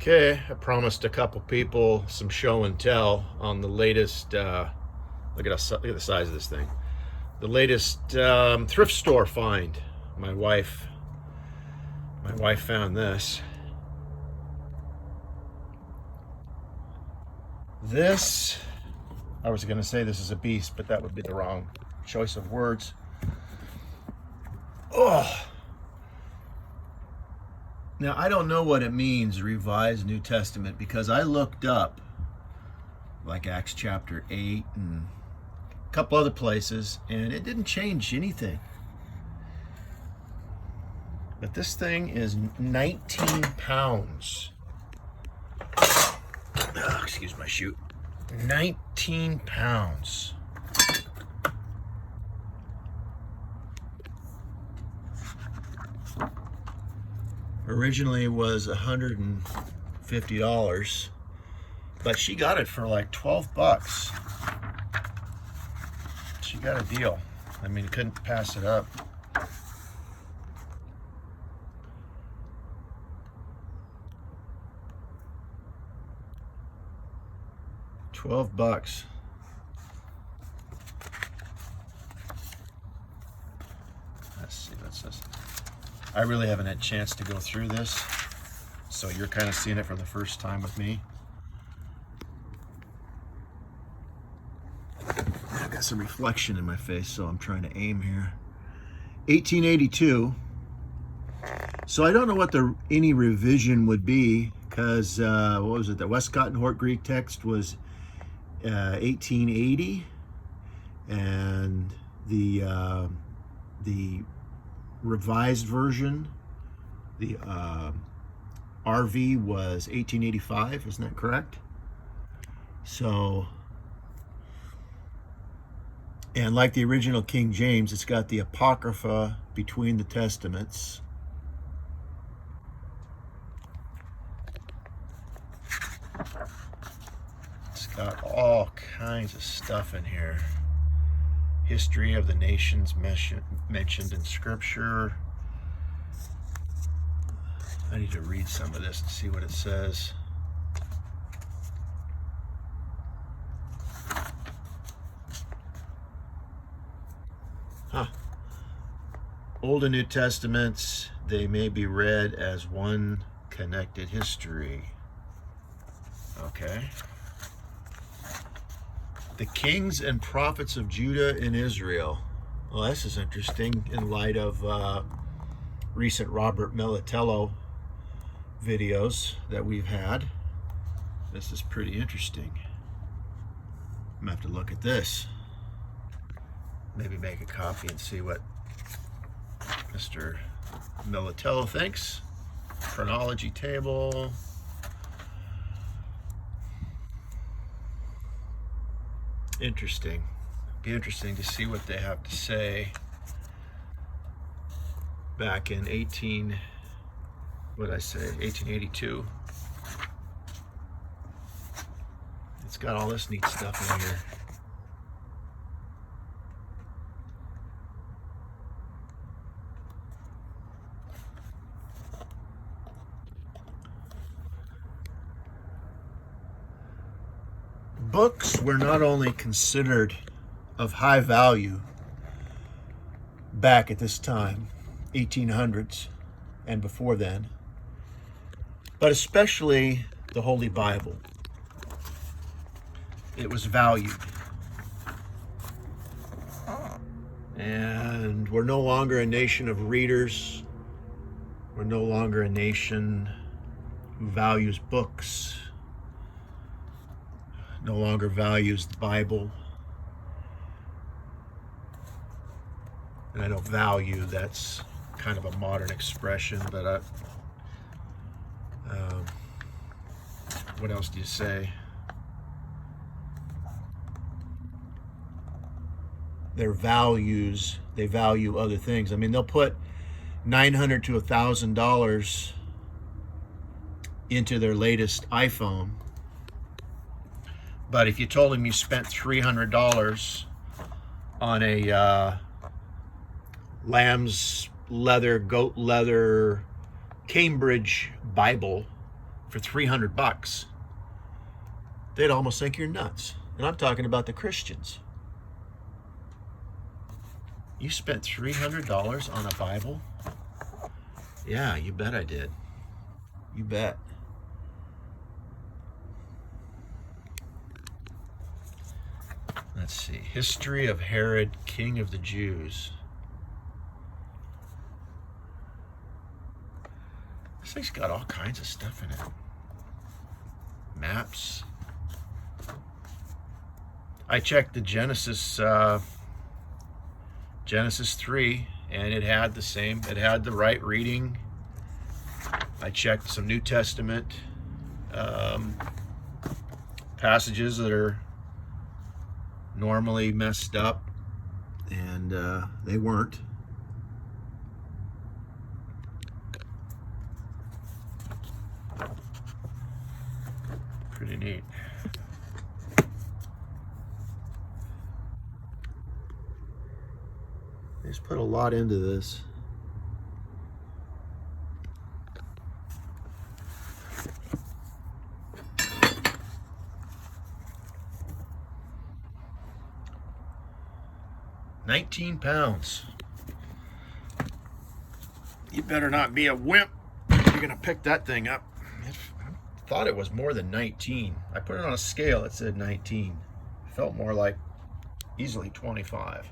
Okay, I promised a couple people some show and tell on the latest. Look at the size of this thing. The latest thrift store find. My wife found this. This, I was going to say this is a beast, but that would be the wrong choice of words. Oh. Now, I don't know what it means, Revised New Testament, because I looked up like Acts chapter 8 and a couple other places, and it didn't change anything. But this thing is 19 pounds. Oh, excuse my shoe. 19 pounds. Originally was $150, but she got it for like 12 bucks. She got a deal. I mean, couldn't pass it up. $12. Let's see, what's this? I really haven't had a chance to go through this, so you're kind of seeing it for the first time with me. I've got some reflection in my face, so I'm trying to aim here. 1882. So I don't know what any revision would be, because what was it? The Westcott and Hort Greek text was 1880, and the revised version, the RV, was 1885. Isn't that correct? So, and like the original King James, it's got the Apocrypha between the Testaments. It's got all kinds of stuff in here. History of the nations mentioned in Scripture. I need to read some of this and see what it says. Old and New Testaments, they may be read as one connected history. Okay. The kings and prophets of Judah and Israel. Well, this is interesting in light of recent Robert Militello videos that we've had. This is pretty interesting. I'm gonna have to look at this. Maybe make a copy and see what Mr. Militello thinks. Chronology table. Interesting. Be interesting to see what they have to say back in 1882. It's got all this neat stuff in here. Books were not only considered of high value back at this time, 1800s and before then, but especially the Holy Bible. It was valued. And we're no longer a nation of readers. We're no longer a nation who values books, no longer values the Bible. And I know value, that's kind of a modern expression, but what else do you say? Their values, they value other things. I mean, they'll put $900 to $1,000 into their latest iPhone. But if you told them you spent $300 on a lamb's leather, goat leather, Cambridge Bible, for 300 bucks, they'd almost think you're nuts. And I'm talking about the Christians. You spent $300 on a Bible? Yeah, you bet I did. You bet. Let's see. History of Herod, King of the Jews. This thing's got all kinds of stuff in it. Maps. I checked the Genesis 3, and it had the same. It had the right reading. I checked some New Testament passages that are normally messed up, and they weren't. Pretty neat. They just put a lot into this. £19. You better not be a wimp if you're gonna pick that thing up. I thought it was more than 19. I put it on a scale, it said 19. It felt more like easily 25.